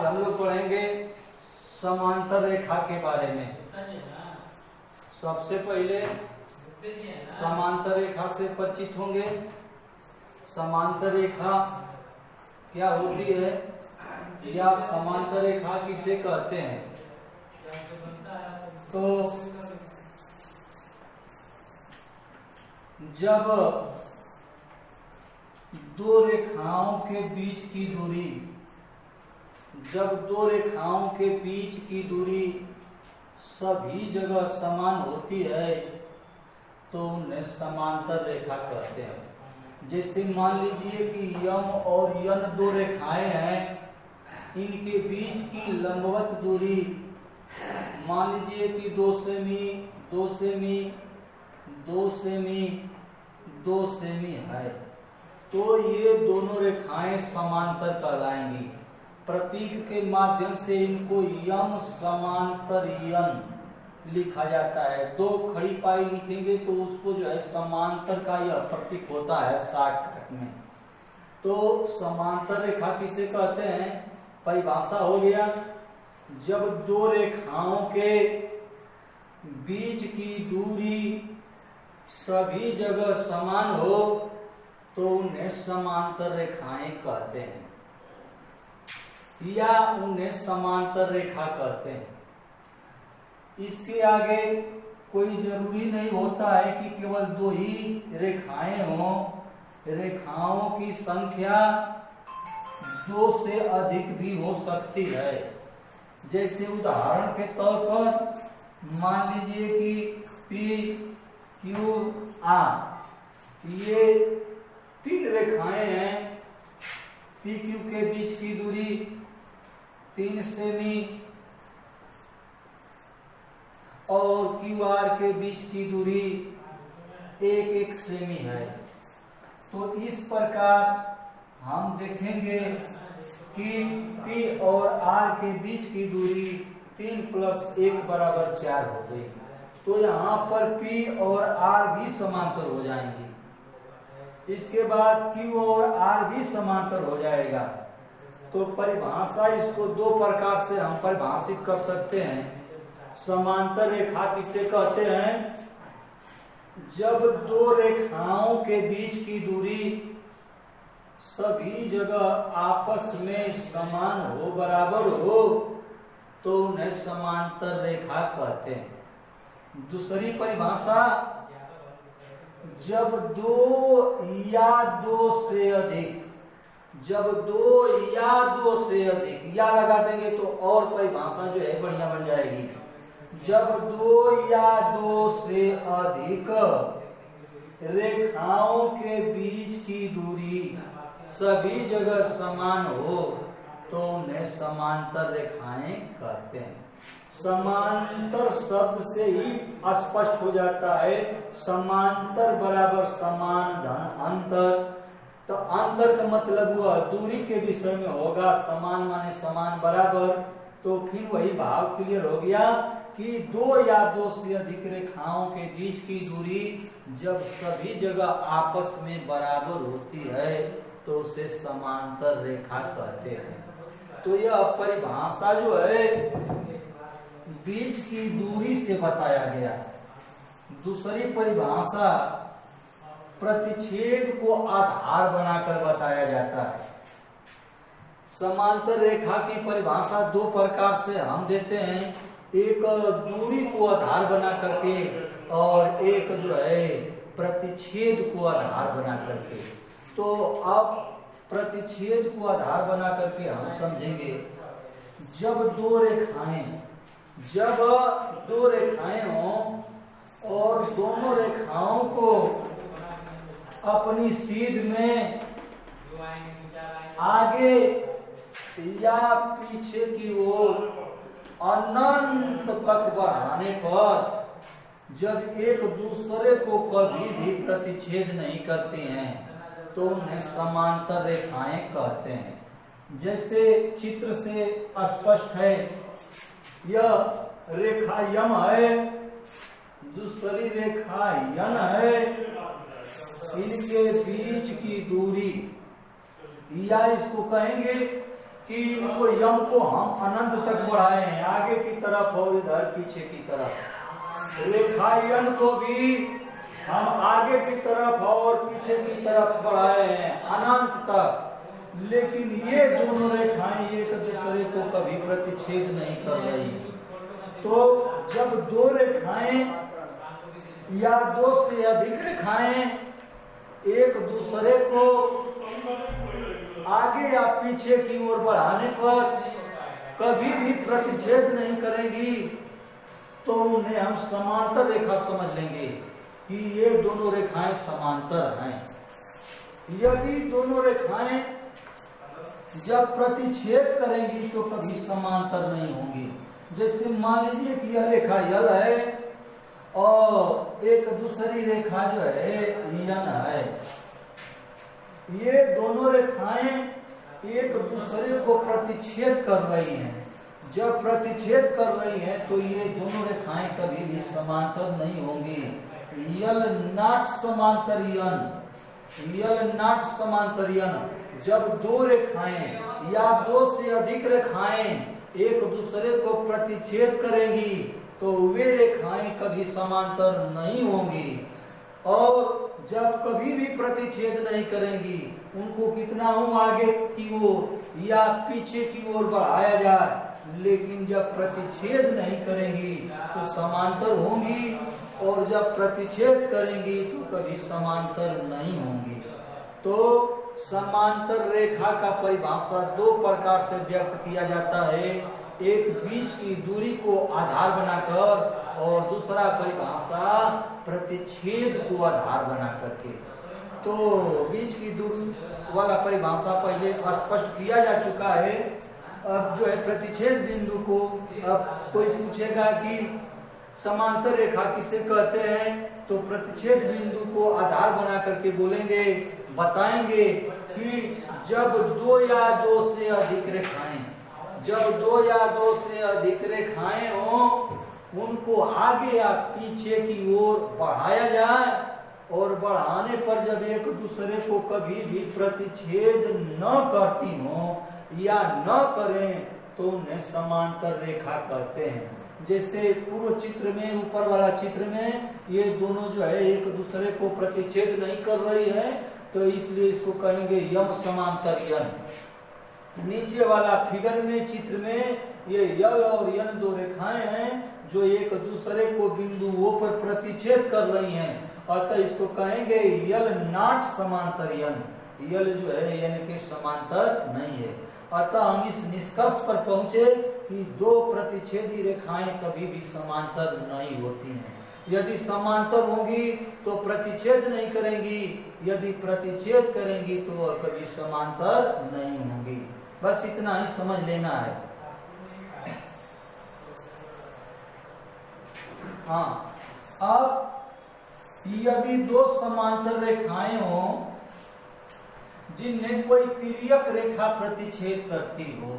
हम लोग पढ़ेंगे समांतर रेखा के बारे में। सबसे पहले समांतर रेखा से परिचित होंगे। समांतर रेखा क्या होती है या समांतर रेखा किसे कहते हैं? तो जब दो रेखाओं के बीच की दूरी सभी जगह समान होती है तो उन्हें समांतर रेखा कहते हैं। जैसे मान लीजिए कि यम और यन दो रेखाएं हैं, इनके बीच की लंबवत दूरी मान लीजिए कि 2 सेमी, 2 सेमी, 2 सेमी, 2 सेमी है, तो ये दोनों रेखाएं समांतर कहलाएंगी। प्रतीक के माध्यम से इनको यम समांतर यन लिखा जाता है। 2 खड़ी पाई लिखेंगे तो उसको जो है समांतर का यह प्रतीक होता है शॉर्टकट में। तो समांतर रेखा किसे कहते हैं? परिभाषा हो गया, जब दो रेखाओं के बीच की दूरी सभी जगह समान हो तो उन्हें समांतर रेखाएं कहते हैं या उन्हें समांतर रेखा कहते हैं। इसके आगे कोई जरूरी नहीं होता है कि केवल 2 ही रेखाएं हों। रेखाओं की संख्या 2 से अधिक भी हो सकती है। जैसे उदाहरण के तौर पर मान लीजिए कि P, Q, R ये 3 रेखाएं हैं। PQ के बीच की दूरी 3 सेमी और QR के बीच की दूरी 1 सेमी है। तो इस प्रकार हम देखेंगे कि P और R के बीच की दूरी 3 + 1 = 4 हो गई। तो यहाँ पर P और R भी समांतर हो जाएंगी। इसके बाद Q और R भी समांतर हो जाएगा। तो परिभाषा इसको 2 प्रकार से हम परिभाषित कर सकते हैं। समांतर रेखा किसे कहते हैं? जब 2 रेखाओं के बीच की दूरी सभी जगह आपस में समान हो, बराबर हो, तो उन्हें समांतर रेखा कहते हैं। दूसरी परिभाषा, जब 2 या 2 से अधिक, जब 2 या 2 से अधिक, या लगा देंगे तो और परिभाषा जो है बढ़िया बन जाएगी। जब 2 या 2 से अधिक रेखाओं के बीच की दूरी सभी जगह समान हो तो उन्हें समांतर रेखाएं कहते हैं। समांतर शब्द से ही स्पष्ट हो जाता है, समांतर बराबर समान धन अंतर। तो अंतर का मतलब हुआ दूरी के विषय में होगा, समान माने समान बराबर। तो फिर वही भाव क्लियर हो गया कि 2 या 2 से अधिक रेखाओं के बीच की दूरी जब सभी जगह आपस में बराबर होती है तो उसे समांतर रेखा कहते हैं। तो यह परिभाषा जो है बीच की दूरी से बताया गया। दूसरी परिभाषा प्रतिच्छेद को आधार बनाकर बताया जाता है। समांतर रेखा की परिभाषा 2 प्रकार से हम देते हैं, एक दूरी को आधार बना करके और एक जो है प्रतिच्छेद को आधार बना करके। तो अब प्रतिच्छेद को आधार बना करके हम समझेंगे, जब 2 रेखाएं हों और दोनों रेखाओं को अपनी सीध में आगे या पीछे की ओर अनंत तक बढ़ाने पर जब एक दूसरे को कभी भी प्रतिच्छेद नहीं करते हैं तो उन्हें समांतर रेखाएं कहते हैं। जैसे चित्र से स्पष्ट है, यह रेखा यम है, दूसरी रेखा यन है, इनके बीच की दूरी या इसको कहेंगे कि इनको यम को हम अनंत तक बढ़ाए हैं, आगे की तरफ और इधर पीछे की तरफ। रेखा यन को भी हम आगे की तरफ और पीछे की तरफ बढ़ाए हैं अनंत तक, लेकिन ये दोनों रेखाएं एक दूसरे को कभी प्रतिच्छेद नहीं कर रही। तो जब दो रेखाएं या दो से अधिक रेखाएं एक दूसरे को आगे या पीछे की ओर बढ़ाने पर कभी भी प्रतिच्छेद नहीं करेंगी, तो उन्हें हम समांतर रेखा समझ लेंगे कि ये दोनों रेखाएं समांतर हैं। यदि दोनों रेखाएं जब प्रतिच्छेद करेंगी तो कभी समांतर नहीं होंगी। जैसे मान लीजिए कि यह रेखा यल है और एक दूसरी रेखा जो है यन है। ये दोनों रेखाएं एक दूसरे को प्रतिच्छेद कर रही हैं। जब प्रतिच्छेद कर रही हैं तो ये दोनों रेखाएं कभी भी समांतर नहीं होंगी। यल नाट समांतर यन, यल नाट समांतर यन। जब दो रेखाएं या दो से अधिक रेखाएं एक दूसरे को प्रतिच्छेद करेंगी तो वे रेखाएं कभी समांतर नहीं होंगी। और जब कभी भी प्रतिच्छेद नहीं करेंगी, उनको कितना हो आगे की ओर या पीछे की ओर बढ़ाया जाए, लेकिन जब प्रतिच्छेद नहीं करेंगी तो समांतर होंगी, और जब प्रतिच्छेद करेंगी तो कभी समांतर नहीं होंगी। तो समांतर रेखा का परिभाषा दो प्रकार से व्यक्त किया जाता है, एक बीच की दूरी को आधार बनाकर और दूसरा परिभाषा प्रतिच्छेद को आधार बना करके। तो बीच की दूरी वाला परिभाषा पहले स्पष्ट किया जा चुका है। अब जो है प्रतिच्छेद बिंदु को, अब कोई पूछेगा कि समांतर रेखा किसे कहते हैं, तो प्रतिच्छेद बिंदु को आधार बना करके बोलेंगे, बताएंगे कि जब दो या दो से अधिक रेखाएं, जब दो या दो से अधिक रेखाएं हो, उनको आगे या पीछे की ओर बढ़ाया जाए, और बढ़ाने पर जब एक दूसरे को कभी भी प्रतिच्छेद न करती हो या न करें तो उन्हें समांतर रेखा कहते हैं। जैसे पूर्व चित्र में, ऊपर वाला चित्र में ये दोनों जो है एक दूसरे को प्रतिच्छेद नहीं कर रही है, तो इसलिए इसको कहेंगे यम समांतर यन। नीचे वाला फिगर में, चित्र में, ये यल और यन दो रेखाएं हैं जो एक दूसरे को बिंदुओं पर प्रतिच्छेद कर रही हैं, अतः इसको कहेंगे यल नाट समांतर यन। यल जो है यन के समांतर नहीं है। अतः हम इस निष्कर्ष पर पहुंचे कि दो प्रतिच्छेदी रेखाएं कभी भी समांतर नहीं होती हैं। यदि समांतर होंगी तो प्रतिच्छेद नहीं करेंगी, यदि प्रतिच्छेद करेंगी तो कभी समांतर नहीं होंगी। बस इतना ही समझ लेना है। हाँ, अब यदि दो समांतर रेखाएं हो जिनमें कोई तिर्यक रेखा प्रतिच्छेद करती हो,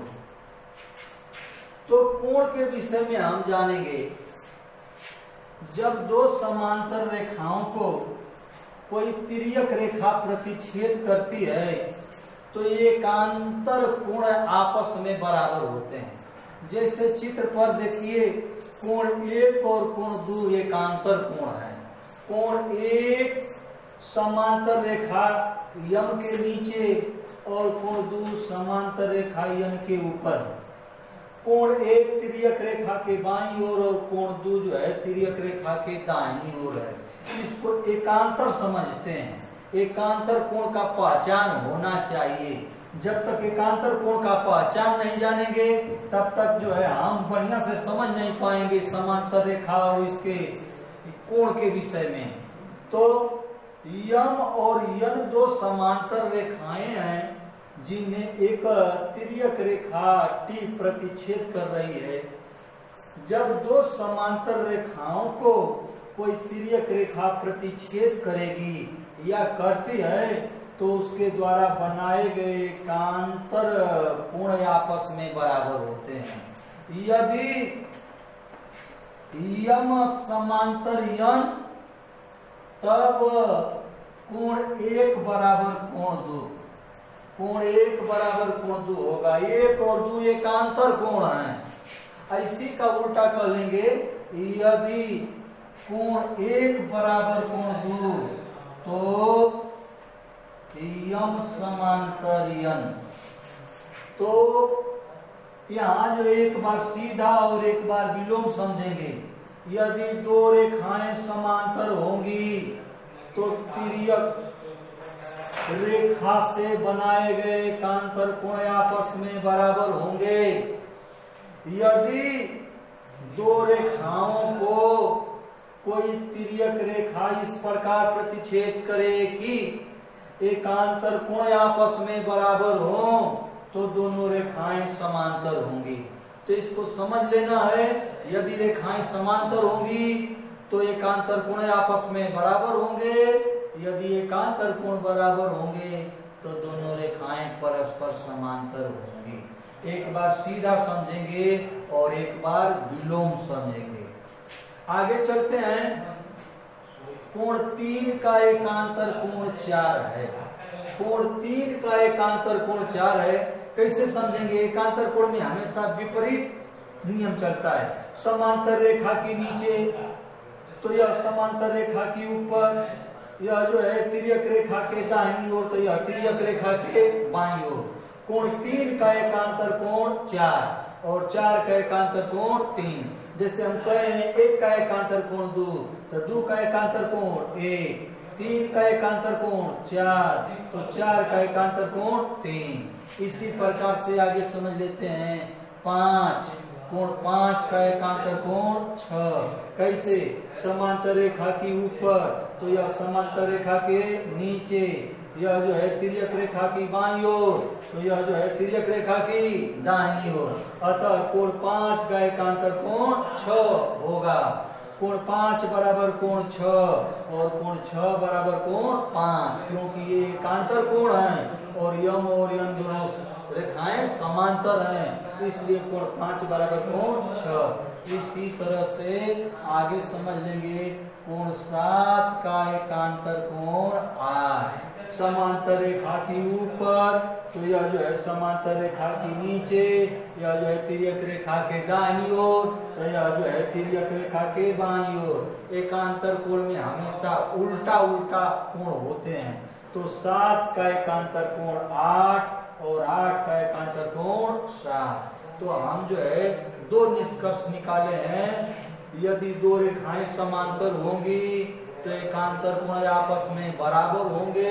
तो कोण के विषय में हम जानेंगे। जब दो समांतर रेखाओं को कोई तिर्यक रेखा प्रतिच्छेद करती है तो एकांतर कोण आपस में बराबर होते हैं। जैसे चित्र पर देखिए, कोण 1 और कोण 2 एकांतर कोण है। कोण 1 समांतर रेखा यम के नीचे और कोण 2 समांतर रेखा यम के ऊपर। कोण 1 तिर्यक रेखा के बाईं ओर और कोण 2 जो है तिर्यक रेखा के दाहिनी ओर है। इसको एकांतर समझते हैं। एकांतर कोण का पहचान होना चाहिए। जब तक एकांतर कोण का पहचान नहीं जानेंगे तब तक जो है हम बढ़िया से समझ नहीं पाएंगे समांतर रेखा और इसके कोण के विषय में। तो यम और यन दो समांतर रेखाएं हैं जिनमें एक तिर्यक रेखा टी प्रतिच्छेद कर रही है। जब दो समांतर रेखाओं को कोई तिर्यक रेखा प्रतिच्छेद करेगी या करती है तो उसके द्वारा बनाए गए एकांतर कोण आपस में बराबर होते हैं। यदि यम समांतर यन, तब कोण 1 बराबर कोण 2। कोण एक बराबर कोण दो होगा। एक और दो एकांतर कोण है। इसी का उल्टा कर लेंगे, यदि कोण एक बराबर कोण दो तो यम समांतर यन। तो यहाँ जो एक बार सीधा और एक बार विलोम समझेंगे। यदि दो रेखाएं समांतर होंगी तो तिर्यक रेखा से बनाए गए एकांतर कोण आपस में बराबर होंगे। यदि दो रेखाओं को कोई तिर्यक रेखा इस प्रकार प्रतिच्छेद करे कि एकांतर कोण आपस में बराबर हो तो दोनों रेखाएं समांतर होंगी। तो इसको समझ लेना है, यदि रेखाएं समांतर होंगी तो एकांतर कोण आपस में बराबर होंगे। यदि एकांतर कोण बराबर होंगे तो दोनों रेखाएं परस्पर समांतर होंगी। एक बार सीधा समझेंगे और एक बार विलोम समझेंगे। आगे चलते हैं। कोण 3 का एकांतर कोण 4 है। कोण 3 का एकांतर कोण 4 है। कैसे समझेंगे? एकांतर कोण में हमेशा विपरीत नियम चलता है। समांतर रेखा के नीचे तो यह समांतर रेखा के ऊपर, यह जो है तिर्यक रेखा के दाहिनी ओर तो यह तिर्यक रेखा के बाईं ओर। कोण 3 का एकांतर कोण 4 और 4 का एकांतर कोण 3। जैसे हम कहे हैं 1 का एकांतर कोण 2 तो 2 का एकांतर कोण 1, 3 का एकांतर कोण 4 तो 4 का एकांतर कोण 3। इसी प्रकार से आगे समझ लेते हैं। 5 कोण 5 का एकांतर कोण 6। कैसे? समांतर रेखा के ऊपर तो यह समांतर रेखा के नीचे, यह जो है तिर्यक रेखा की बाईं ओर तो यह जो है तिर्यक रेखा की दाहिनी ओर। अतः कोण 5 का एकांतर कोण 6 होगा। कोण 5 बराबर कोण 6 और कोण 6 बराबर कोण 5, क्योंकि ये एकांतर कोण है और यम और यन दोनों रेखाएं समांतर हैं, इसलिए कोण 5 बराबर कोण 6। इसी तरह से आगे समझ लेंगे। कोण 7 का एकांतर कोण 8। समांतर रेखा के ऊपर तो यह जो है समांतर रेखा के नीचे, यह जो है तिर्यक रेखा के दाहिनी ओर तो यह जो है तिर्यक रेखा के बाईं ओर। एकांतर कोण में हमेशा उल्टा उल्टा कोण होते हैं। तो 7 का एकांतर कोण 8 और 8 का एकांतर कोण 7। तो हम जो है दो निष्कर्ष निकाले हैं। यदि दो रेखाएं समांतर होंगी तो एकांतर कोण आपस में बराबर होंगे।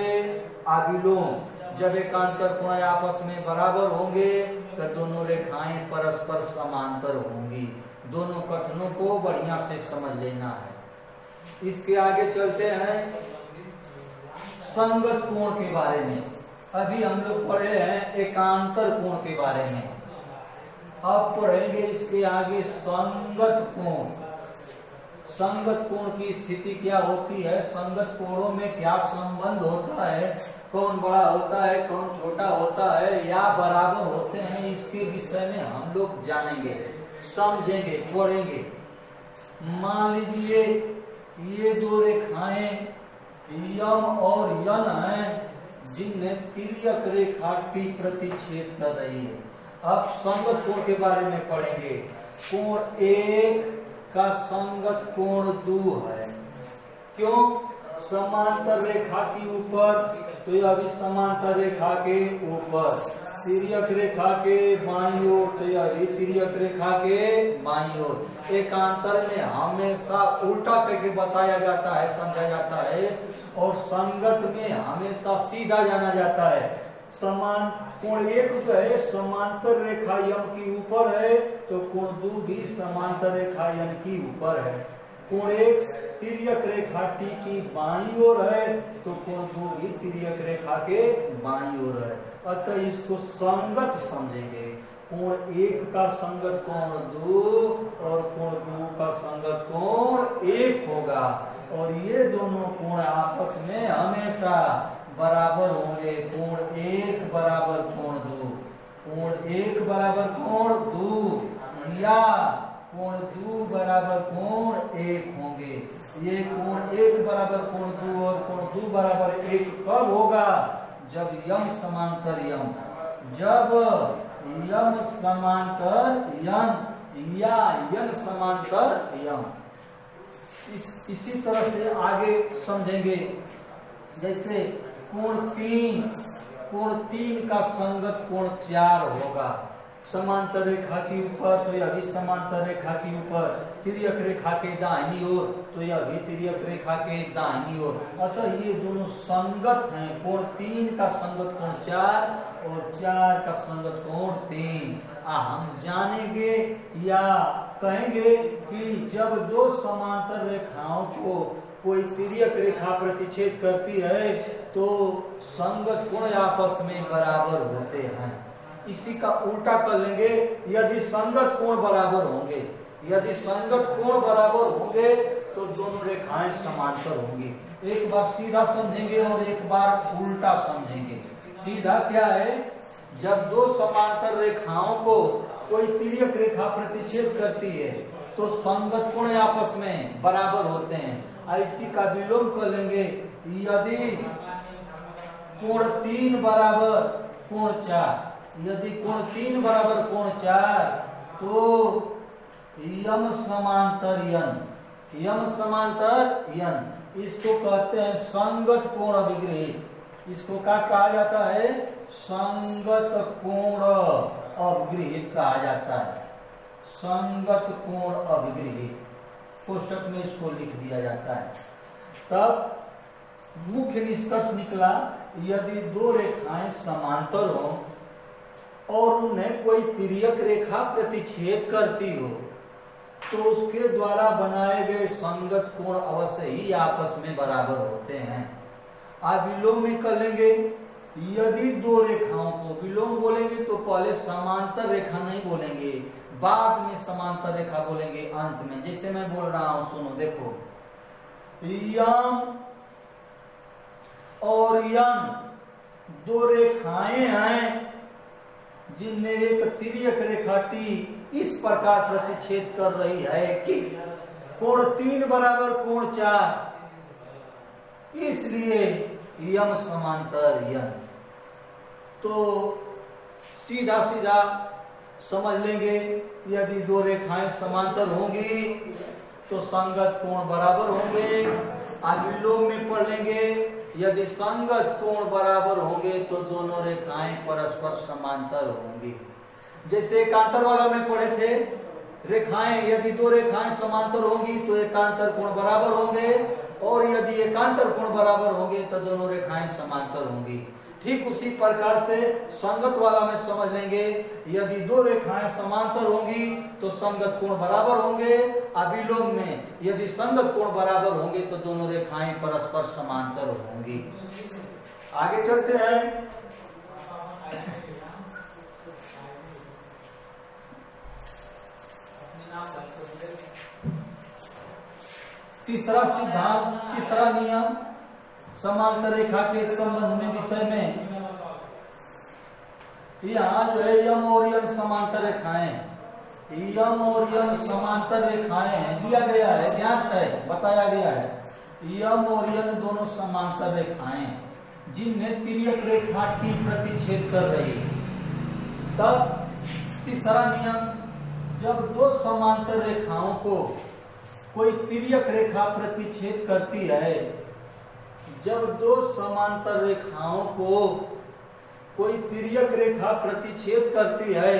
अविलोम जब एकांतर कोण आपस में बराबर होंगे तो दोनों रेखाएं परस्पर समांतर होंगी। दोनों कथनों को बढ़िया से समझ लेना है। इसके आगे चलते हैं संगत कोण के बारे में। अभी हम लोग पढ़े हैं एकांतर कोण के बारे में, अब पढ़ेंगे इसके आगे संगत कोण। संगत कोण की स्थिति क्या होती है, संगत कोणों में क्या संबंध होता है, कौन बड़ा होता है कौन छोटा होता है या बराबर होते हैं, इसके विषय में हम लोग जानेंगे, समझेंगे, पढ़ेंगे। मान लीजिए ये दो रेखाएं यम और यन हैं जिनमें तिर्यक रेखा टी प्रतिच्छेद कर रही है। अब संगत कोण के बारे में पढ़ेंगे। कोण 1 का संगत कोण 2 है। क्यों? समांतर रेखा के ऊपर तो यह भी समांतर रेखा के ऊपर, तिर्यक रेखा के बाईं ओर तो यह भी तिर्यक रेखा के बाईं ओर। एकांतर में हमेशा उल्टा करके बताया जाता है, समझा जाता है, और संगत में हमेशा सीधा जाना जाता है। समान कोण 1 जो है समांतर रेखा यम की ऊपर है तो कोण 2 भी समांतर रेखा यम की ऊपर है। कोण 1 तिर्यक रेखा टी की बाईं ओर है तो कोण 2 भी तिर्यक रेखा के बाईं ओर है। अतः इसको संगत समझेंगे। कोण 1 का संगत कोण 2 और कोण 2 का संगत कोण 1 होगा और ये दोनों कोण आपस में हमेशा बराबर होंगे। कोण 1 बराबर कोण 2, कोण 1 बराबर कोण 2 या कोण 2 बराबर कोण 1 होंगे। ये कोण 1 बराबर कोण 2 और कोण 2 बराबर 1 कब होगा? जब यम समांतर यम, जब यम समांतर यन या यन समांतर यम। इसी तरह से आगे समझेंगे। जैसे कोण 3 का संगत कोण 4 होगा। समांतर रेखा के ऊपर तो यह भी समांतर रेखा के ऊपर, तिर्यक रेखा के दाहिनी ओर तो यह भी तिर्यक रेखा के दाहिनी ओर। अतः ये दोनों संगत हैं। कोण 3 का संगत कोण 4 और 4 का संगत कोण 3। हम जानेंगे या कहेंगे कि जब दो समांतर रेखाओं को कोई तिर्यक रेखा प्रतिच्छेद करती है तो संगत कोण आपस में बराबर होते हैं। इसी का उल्टा कर लेंगे, यदि संगत कोण बराबर होंगे, यदि संगत कोण बराबर होंगे तो दोनों रेखाएं समांतर होंगी। एक बार सीधा समझेंगे और एक बार उल्टा समझेंगे। सीधा क्या है, जब दो समांतर रेखाओं को कोई तिर्यक रेखा प्रतिच्छेद करती है तो संगत कोण आपस में बराबर होते हैं। इसी का विलोम कर लेंगे, यदि कोण 3 बराबर कोण 4, यदि कोण 3 बराबर कोण 4 तो यम समांतर यन, यम समांतर यन, इसको कहते हैं संगत कोण अभिग्रहित। इसको क्या कहा जाता है, संगत कोण अभिग्रहित कहा जाता है। संगत कोण अभिग्रहित कोष्टक में इसको लिख दिया जाता है। तब मुख्य निष्कर्ष निकला, यदि दो रेखाएं समांतर हो और उन्हें कोई तिर्यक रेखा प्रतिच्छेद करती हो तो उसके द्वारा बनाए गए संगत कोण अवश्य ही आपस में बराबर होते हैं। आप विलोम में कर लेंगे, यदि दो रेखाओं को विलोम बोलेंगे तो पहले समांतर रेखा नहीं बोलेंगे, बाद में समांतर रेखा बोलेंगे अंत में। जैसे मैं बोल रहा हूं, सुनो देखो, यम और यन दो रेखाएं हैं जिनमें एक तिर्यक रेखा टी इस प्रकार प्रतिच्छेद कर रही है कि कोण 3 बराबर कोण 4, इसलिए यम समांतर यन। तो सीधा सीधा समझ लेंगे, यदि दो रेखाएं समांतर होंगी तो संगत कोण बराबर होंगे। विलोम में पढ़ लेंगे, यदि संगत कोण बराबर होंगे तो दोनों रेखाएं परस्पर समांतर होंगी। जैसे एकांतर वाला में पढ़े थे, रेखाएं यदि दो रेखाएं समांतर होंगी तो एकांतर कोण बराबर होंगे, और यदि एकांतर कोण बराबर होंगे तो दोनों रेखाएं समांतर होंगी। ठीक उसी प्रकार से संगत वाला में समझ लेंगे, यदि दो रेखाएं समांतर होंगी तो संगत कोण बराबर होंगे। विलोम में यदि संगत कोण बराबर होंगे तो दोनों रेखाएं परस्पर समांतर होंगी। आगे चलते हैं। तीसरा सिद्धांत, तीसरा नियम समांतर रेखा के संबंध में विषय में, यहाँ जो है यम और यन समांतर रेखाएं, यम और यन समांतर रेखाएं हैं, दिया गया है, ज्ञात है, बताया गया है। यम और यन दोनों समांतर रेखाएं जिन्हें तिर्यक रेखा टी प्रतिच्छेद कर रही है। तब तीसरा नियम, जब दो समांतर रेखाओं को कोई तिर्यक रेखा प्रतिच्छेद करती है, जब दो समांतर रेखाओं को कोई तिर्यक रेखा प्रतिच्छेद करती है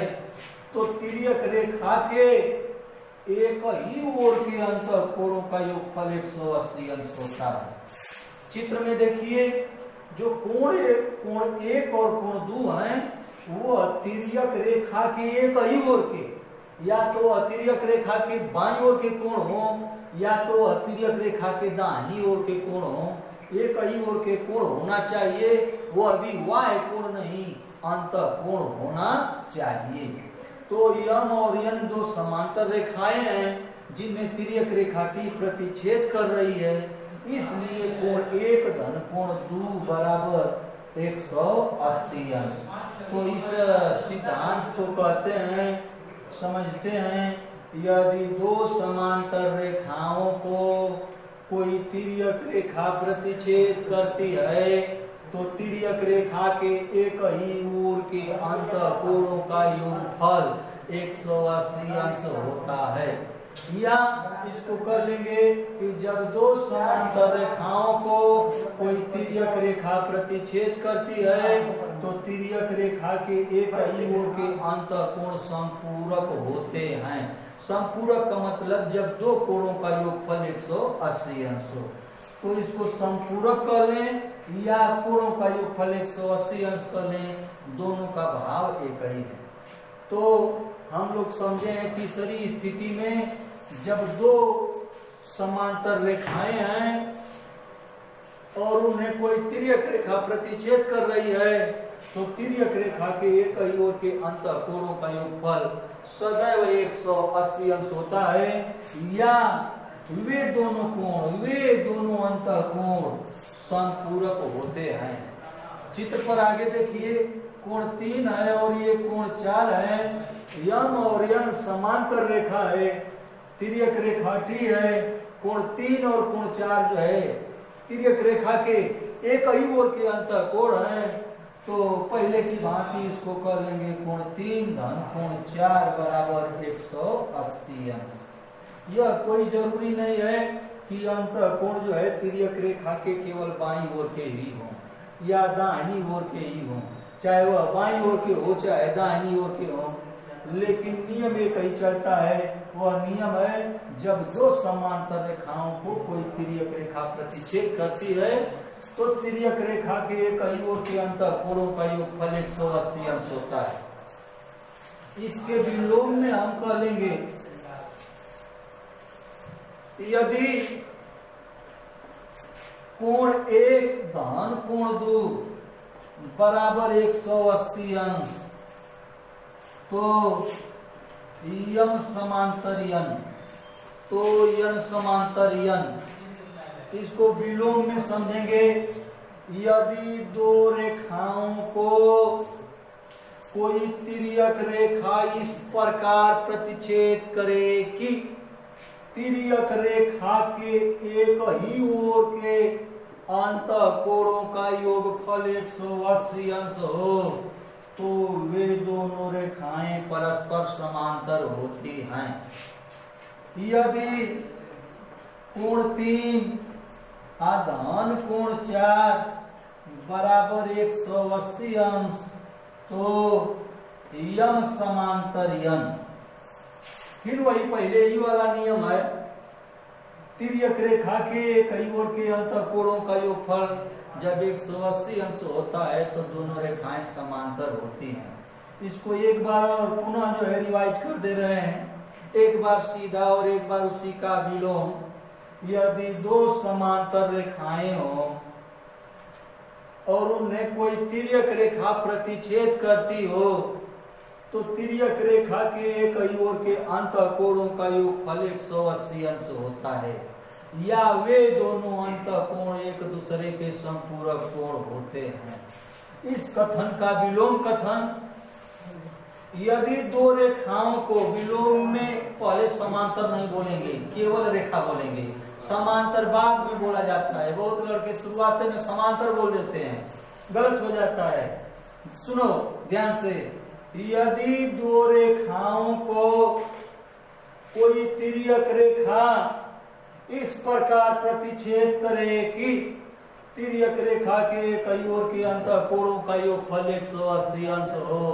तो तिर्यक रेखा के एक ही ओर के अंतर कोणों का योगफल 180 अंश होता है। चित्र में देखिए, जो कोण 1 और कोण 2 हैं वो तिर्यक रेखा के एक ही ओर के, या तो अतिर्यक रेखा के बाईं ओर के कोण हो या तो अतिर्यक रेखा के दाहिनी ओर के कोण हो, एक ही ओर के कोण होना चाहिए। वो अभी वाय कोण नहीं, अंत कोण होना चाहिए। तो यम और यन दो समांतर रेखाएं हैं जिनमें तिर्यक रेखा टी प्रतिच्छेद कर रही है, इसलिए कोण 1 धन कोण 2 बराबर 180 अंश। तो इस सिद्धांत को कहते हैं, समझते हैं, यदि दो समांतर रेखाओं को कोई तिर्यक रेखा प्रतिच्छेद करती है तो तिर्यक रेखा के एक ही ओर के अंतःकोणों का योगफल 180 अंश होता है। या इसको कर लेंगे कि जब दो समांतर रेखाओं को कोई तिर्यक रेखा प्रतिच्छेद करती है तो तिर्यक रेखा के एक ही ओर के अंतःकोण संपूरक होते हैं। संपूरक का मतलब जब दो कोणों का योगफल 180 अंश हो, तो इसको संपूरक कर लें या कोणों का योगफल 180 अंश कर लें, दोनों का भाव एक ही है। तो हम लोग समझे हैं तीसरी स्थिति में जब दो समांतर रेखाएं हैं और उन्हें कोई तिर्यक रेखा प्रतिच्छेद कर रही है तो तिर्यक रेखा के एक ही ओर के अंतःकोणों का योगफल सदैव 180 अंश होता है। या वे दोनों अंतःकोण संपूरक होते हैं। चित्र पर आगे देखिए, कोण 3 है और ये कोण 4 है। यम और यन समांतर रेखा है, तिर्यक रेखा टी है। कोण 3 और कोण 4 जो है तिर्यक रेखा के एक ही ओर के अंतःकोण है। तो पहले की भांति इसको कर लेंगे, कोण 3 धन कोण 4 बराबर 180 अंश। यह कोई जरूरी नहीं है कि अंतःकोण जो है तिर्यक रेखा के केवल बाईं ओर के ही हो या दाहिनी ओर के ही हो, चाहे वह बाईं ओर के हो चाहे दाहिनी ओर के हो, लेकिन नियम एक ही चलता है। वह नियम है जब दो समांतर रेखाओं को कोई तिर्यक रेखा प्रतिच्छेद करती है तो तिर्यक रेखा के एक ही ओर के अंतःकोणों का योगफल 180 अंश होता है। इसके विलोम में हम कह लेंगे यदि कोण 1 धन कोण 2 बराबर 180 अंश तो यम समांतर यन, तो यन समांतर यन, इसको विलोम में समझेंगे। यदि दो रेखाओं को कोई तिर्यक रेखा इस प्रकार प्रतिच्छेद करे कि तिर्यक रेखा के एक ही ओर के अंतःकोणों का योगफल 180 अंश हो तो वे दोनों रेखाएं परस्पर समांतर होती हैं। यदि कोण 3 धन कोण 4 बराबर 180 अंश तो यम समांतर यन, फिर वही पहले ही वाला नियम है, तिर्यक रेखा के कई ओर के अंतःकोणों का योगफल जब 180 अंश होता है तो दोनों रेखाएं समांतर होती हैं। इसको एक बार और पुनः जो है रिवाइज कर दे रहे हैं, एक बार सीधा और एक बार उसी का विलोम। यदि दो समांतर रेखाएं हो और उन्हें कोई तिर्यक रेखा प्रतिच्छेद करती हो तो तिर्यक रेखा के एक ही ओर के अंतःकोणों का योगफल 180 अंश होता है। या वे दोनों अंतःकोण एक दूसरे के संपूरक कोण होते हैं। इस कथन का विलोम कथन, यदि दो रेखाओं को विलोम में पहले समांतर नहीं बोलेंगे, केवल रेखा बोलेंगे, समांतर बाद में बोला जाता है। बहुत लड़के शुरुआत में समांतर बोल देते हैं, गलत हो जाता है। सुनो ध्यान से, यदि दो रेखाओं को कोई तिर्यक रेखा इस प्रकार प्रतिच्छेद करे कि तिर्यक रेखा के कई ओर के अंतःकोणों का योगफल 180 अंश हो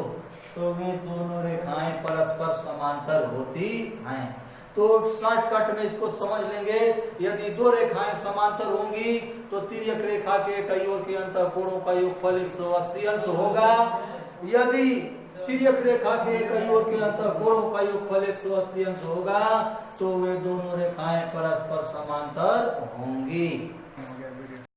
तो वे दोनों रेखाएं परस्पर समांतर होती हैं। तो शॉर्टकट में इसको समझ लेंगे, यदि दो रेखाएं समांतर होंगी तो तिर्यक रेखा के कई ओर के अंतःकोणों का योगफल 180 अंश होगा। यदि तिर्यक रेखा के कई ओर के अंतःकोणों का योगफल 180 अंश होगा तो वे दोनों रेखाएं परस्पर समांतर होंगी।